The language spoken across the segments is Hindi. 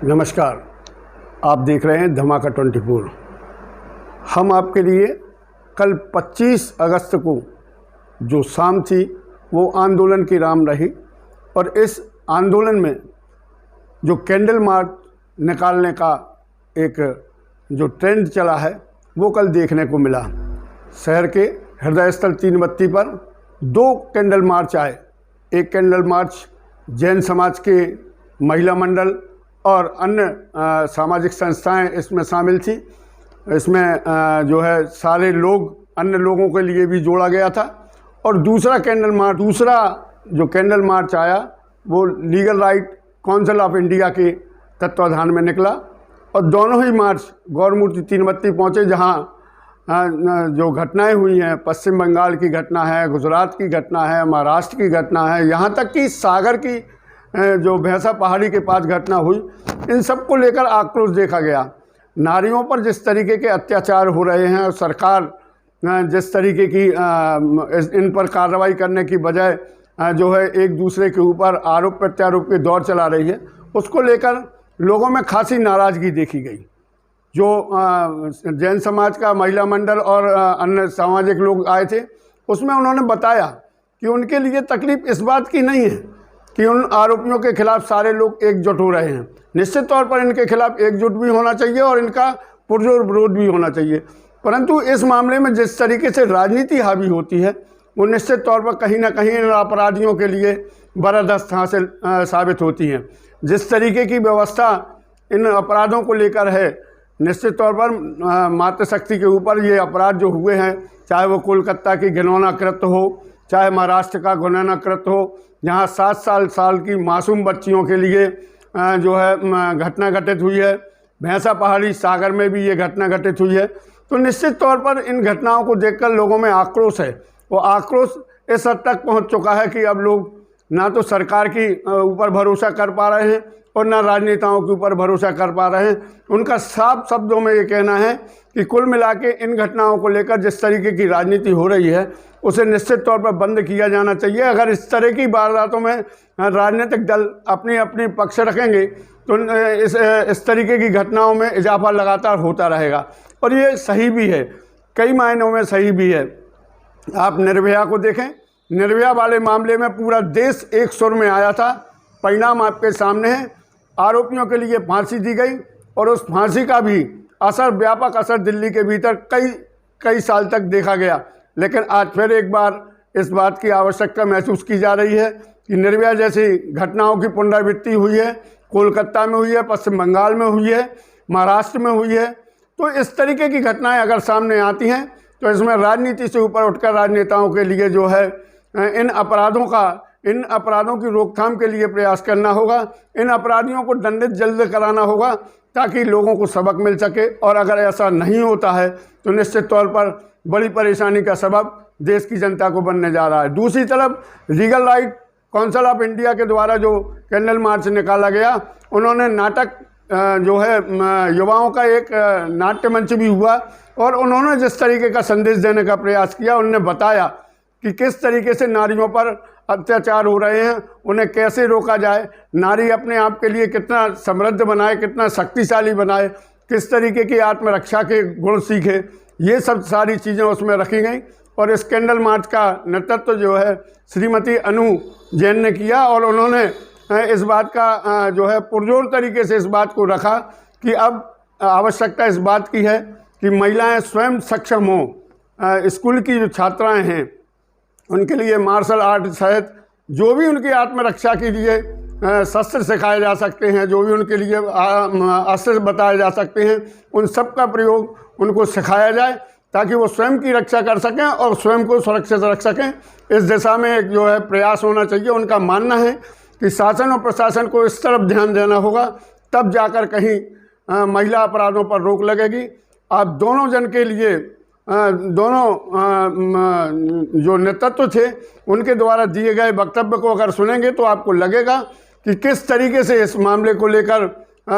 नमस्कार, आप देख रहे हैं धमाका 24। हम आपके लिए कल 25 अगस्त को जो शाम थी वो आंदोलन की राम रही और इस आंदोलन में जो कैंडल मार्च निकालने का एक जो ट्रेंड चला है वो कल देखने को मिला। शहर के हृदय स्थल तीन बत्ती पर 2 कैंडल मार्च आए। एक कैंडल मार्च जैन समाज के महिला मंडल और अन्य सामाजिक संस्थाएं इसमें शामिल थी। इसमें जो है सारे लोग अन्य लोगों के लिए भी जोड़ा गया था। और दूसरा जो कैंडल मार्च आया वो legal right council of India के तत्वाधान में निकला और दोनों ही मार्च गौरमूर्ति तीन बत्ती पहुँचे, जहाँ जो घटनाएं हुई हैं, पश्चिम बंगाल की घटना है, गुजरात की घटना है, महाराष्ट्र की घटना है, यहाँ तक कि सागर की जो भैंसा पहाड़ी के पास घटना हुई, इन सब को लेकर आक्रोश देखा गया। नारियों पर जिस तरीके के अत्याचार हो रहे हैं और सरकार जिस तरीके की इन पर कार्रवाई करने की बजाय जो है एक दूसरे के ऊपर आरोप प्रत्यारोप के दौर चला रही है, उसको लेकर लोगों में खासी नाराज़गी देखी गई। जो जैन समाज का महिला मंडल और अन्य सामाजिक लोग आए थे, उसमें उन्होंने बताया कि उनके लिए तकलीफ़ इस बात की नहीं है कि उन आरोपियों के खिलाफ सारे लोग एकजुट हो रहे हैं। निश्चित तौर पर इनके खिलाफ एकजुट भी होना चाहिए और इनका पुरजोर विरोध भी होना चाहिए, परंतु इस मामले में जिस तरीके से राजनीति हावी होती है वो निश्चित तौर पर कहीं ना कहीं इन अपराधियों के लिए बर्दाश्त हासिल साबित होती है। जिस तरीके की व्यवस्था इन अपराधों को लेकर है, निश्चित तौर पर मातृशक्ति के ऊपर ये अपराध जो हुए हैं, चाहे वो कोलकाता की घिनौना कृत्य हो, चाहे महाराष्ट्र का घिनौना कृत्य हो, जहाँ 7 साल की मासूम बच्चियों के लिए जो है घटना घटित हुई है। भैंसा पहाड़ी सागर में भी ये घटना घटित हुई है। तो निश्चित तौर पर इन घटनाओं को देखकर लोगों में आक्रोश है। वो आक्रोश इस हद तक पहुँच चुका है कि अब लोग ना तो सरकार की ऊपर भरोसा कर पा रहे हैं और ना राजनेताओं के ऊपर भरोसा कर पा रहे हैं। उनका साफ शब्दों में ये कहना है कि कुल मिला के इन घटनाओं को लेकर जिस तरीके की राजनीति हो रही है उसे निश्चित तौर पर बंद किया जाना चाहिए। अगर इस तरह की वारदातों में राजनीतिक दल अपनी अपनी पक्ष रखेंगे तो इस तरीके की घटनाओं में इजाफा लगातार होता रहेगा और ये सही भी है, कई मायनों में सही भी है। आप निर्भया को देखें, निर्भया वाले मामले में पूरा देश एक सुर में आया था। परिणाम आपके सामने है। आरोपियों के लिए फांसी दी गई और उस फांसी का भी असर, व्यापक असर दिल्ली के भीतर कई साल तक देखा गया। लेकिन आज फिर एक बार इस बात की आवश्यकता महसूस की जा रही है कि निर्भया जैसी घटनाओं की पुनरावृत्ति हुई है, कोलकाता में हुई है, पश्चिम बंगाल में हुई है, महाराष्ट्र में हुई है। तो इस तरीके की घटनाएं अगर सामने आती हैं तो इसमें राजनीति से ऊपर उठकर राजनेताओं के लिए जो है इन अपराधों की रोकथाम के लिए प्रयास करना होगा। इन अपराधियों को दंडित जल्द कराना होगा ताकि लोगों को सबक मिल सके। और अगर ऐसा नहीं होता है तो निश्चित तौर पर बड़ी परेशानी का सबब देश की जनता को बनने जा रहा है। दूसरी तरफ legal right council of India के द्वारा जो कैंडल मार्च निकाला गया, उन्होंने नाटक जो है युवाओं का एक नाट्य मंच भी हुआ और उन्होंने जिस तरीके का संदेश देने का प्रयास किया, उन्होंने बताया कि किस तरीके से नारियों पर अत्याचार हो रहे हैं, उन्हें कैसे रोका जाए, नारी अपने आप के लिए कितना समृद्ध बनाए, कितना शक्तिशाली बनाए, किस तरीके की आत्मरक्षा के गुण सीखे। ये सब सारी चीज़ें उसमें रखी गई और इस कैंडल मार्च का नेतृत्व जो है श्रीमती अनु जैन ने किया और उन्होंने इस बात का जो है पुरजोर तरीके से इस बात को रखा कि अब आवश्यकता इस बात की है कि महिलाएं स्वयं सक्षम हों। स्कूल की जो छात्राएं हैं उनके लिए मार्शल आर्ट सहित जो भी उनकी आत्मरक्षा के लिए शस्त्र सिखाए जा सकते हैं, जो भी उनके लिए अस्त्र बताए जा सकते हैं, उन सब का प्रयोग उनको सिखाया जाए ताकि वो स्वयं की रक्षा कर सकें और स्वयं को सुरक्षित रख सकें। इस दिशा में एक जो है प्रयास होना चाहिए। उनका मानना है कि शासन और प्रशासन को इस तरफ ध्यान देना होगा, तब जाकर कहीं महिला अपराधों पर रोक लगेगी। आप दोनों जन के लिए दोनों जो नेतृत्व थे उनके द्वारा दिए गए वक्तव्य को अगर सुनेंगे तो आपको लगेगा कि किस तरीके से इस मामले को लेकर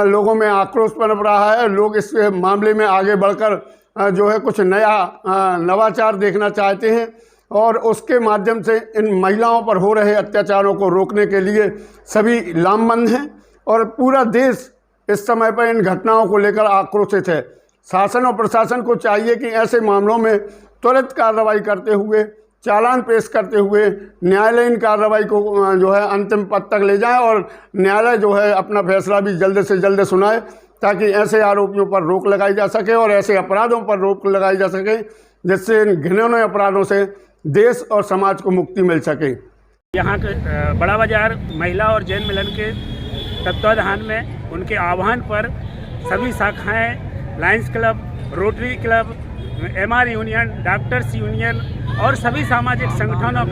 लोगों में आक्रोश पनप रहा है। लोग इस मामले में आगे बढ़कर जो है कुछ नया नवाचार देखना चाहते हैं और उसके माध्यम से इन महिलाओं पर हो रहे अत्याचारों को रोकने के लिए सभी लामबंद हैं और पूरा देश इस समय पर इन घटनाओं को लेकर आक्रोशित है। शासन और प्रशासन को चाहिए कि ऐसे मामलों में त्वरित कार्रवाई करते हुए, चालान पेश करते हुए न्यायालयीन कार्रवाई को जो है अंतिम पद तक ले जाएं और न्यायालय जो है अपना फैसला भी जल्द से जल्द सुनाए, ताकि ऐसे आरोपियों पर रोक लगाई जा सके और ऐसे अपराधों पर रोक लगाई जा सके, जिससे इन घिनौने अपराधों से देश और समाज को मुक्ति मिल सके। यहाँ के बड़ा बाजार महिला और जैन मिलन के तत्वाधान में उनके आह्वान पर सभी शाखाएं, Lions club, rotary club, MR union, doctors union और सभी सामाजिक संगठनों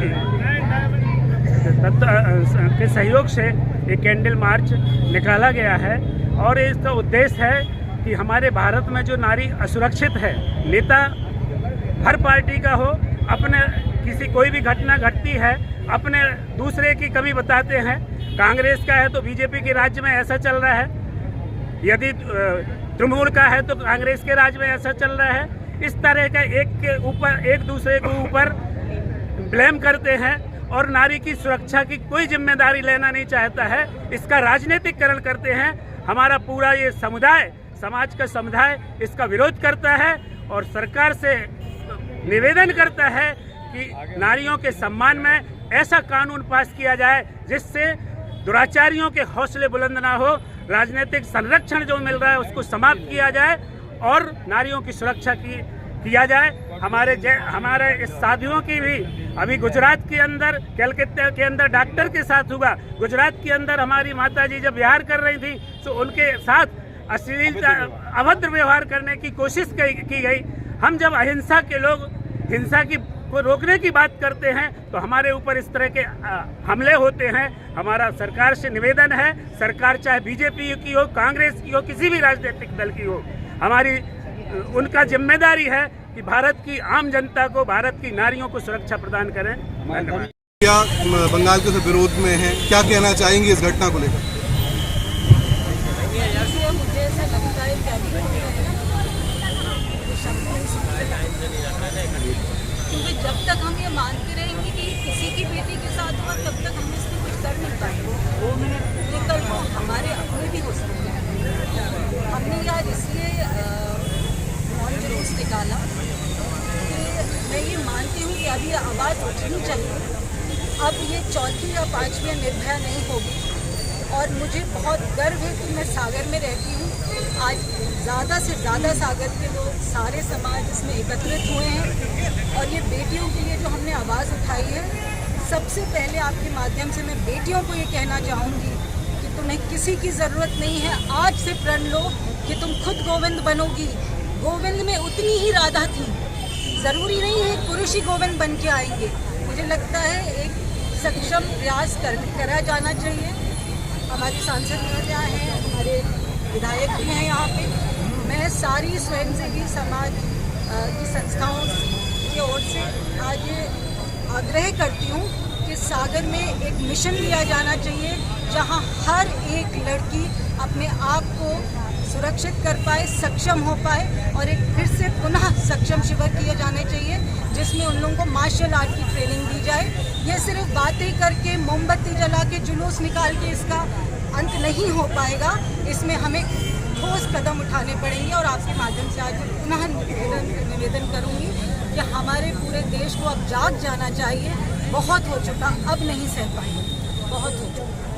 के सहयोग से एक कैंडल मार्च निकाला गया है। और इसका उद्देश्य है कि हमारे भारत में जो नारी असुरक्षित है, नेता हर पार्टी का हो, अपने किसी कोई भी घटना घटती है अपने दूसरे की कमी बताते हैं। कांग्रेस का है तो बीजेपी के राज्य में ऐसा चल रहा है, यदि तृणमूल का है तो कांग्रेस के राज्य में ऐसा चल रहा है। इस तरह का एक दूसरे के ऊपर ब्लेम करते हैं और नारी की सुरक्षा की कोई जिम्मेदारी लेना नहीं चाहता है। इसका राजनीतिकरण करते हैं। हमारा पूरा ये समुदाय, समाज का समुदाय इसका विरोध करता है और सरकार से निवेदन करता है कि नारियों के सम्मान में ऐसा कानून पास किया जाए जिससे दुराचारियों के हौसले बुलंद ना हो, राजनीतिक संरक्षण जो मिल रहा है उसको समाप्त किया जाए और नारियों की सुरक्षा किया जाए। हमारे इस साथियों की भी अभी गुजरात के अंदर, कलकत्ता के अंदर डॉक्टर के साथ हुआ। गुजरात के अंदर हमारी माताजी जब विहार कर रही थी तो उनके साथ अश्लील अभद्र व्यवहार करने की कोशिश की गई। हम जब अहिंसा के लोग हिंसा को रोकने की बात करते हैं तो हमारे ऊपर इस तरह के हमले होते हैं। हमारा सरकार से निवेदन है, सरकार चाहे बीजेपी की हो, कांग्रेस की हो, किसी भी राजनीतिक दल की हो, उनका जिम्मेदारी है कि भारत की आम जनता को, भारत की नारियों को सुरक्षा प्रदान करें। धन्यवाद। क्या बंगाल के विरोध में है, क्या कहना चाहेंगे इस घटना को लेकर? मुझे ऐसा लगता है क्योंकि जब तक हम ये मानते रहेंगे कि किसी की बेटी के साथ हुआ, तब तक हम इसमें कुछ कर नहीं पाएंगे। ये कल को हमारे अपने भी हो सकते हैं। हमने यार इसलिए मौन जुलूस निकाला कि मैं ये मानती हूँ कि अब ये आवाज़ उठनी चाहिए। अब ये चौथी या पाँचवीं निर्भया नहीं होगी और मुझे बहुत गर्व है कि मैं सागर में रहती हूँ। आज ज़्यादा से ज़्यादा सागर के लोग, सारे समाज इसमें एकत्रित हुए हैं और ये बेटियों के लिए जो हमने आवाज़ उठाई है, सबसे पहले आपके माध्यम से मैं बेटियों को ये कहना चाहूँगी कि तुम्हें किसी की ज़रूरत नहीं है। आज से प्रण लो कि तुम खुद गोविंद बनोगी। गोविंद में उतनी ही राधा थी, ज़रूरी नहीं है पुरुष ही गोविंद बन के आएंगे। मुझे लगता है एक सक्षम प्रयास करा जाना चाहिए। हमारे सांसद महोदया हैं, हमारे विधायक भी हैं यहाँ पे। मैं सारी स्वयंसेवी समाज की संस्थाओं की ओर से आज आग्रह करती हूँ कि सागर में एक मिशन लिया जाना चाहिए जहाँ हर एक लड़की अपने आप को सुरक्षित कर पाए, सक्षम हो पाए और एक फिर से पुनः सक्षम शिविर किए जाने चाहिए जिसमें उन लोगों को मार्शल आर्ट की ट्रेनिंग दी जाए। ये सिर्फ बातें करके, मोमबत्ती जला के, जुलूस निकाल के इसका अंत नहीं हो पाएगा। इसमें हमें ठोस कदम उठाने पड़ेंगे और आपके माध्यम से आज पुनः निवेदन करूंगी कि हमारे पूरे देश को अब जाग जाना चाहिए। बहुत हो चुका, अब नहीं सह पाएंगे, बहुत हो चुका।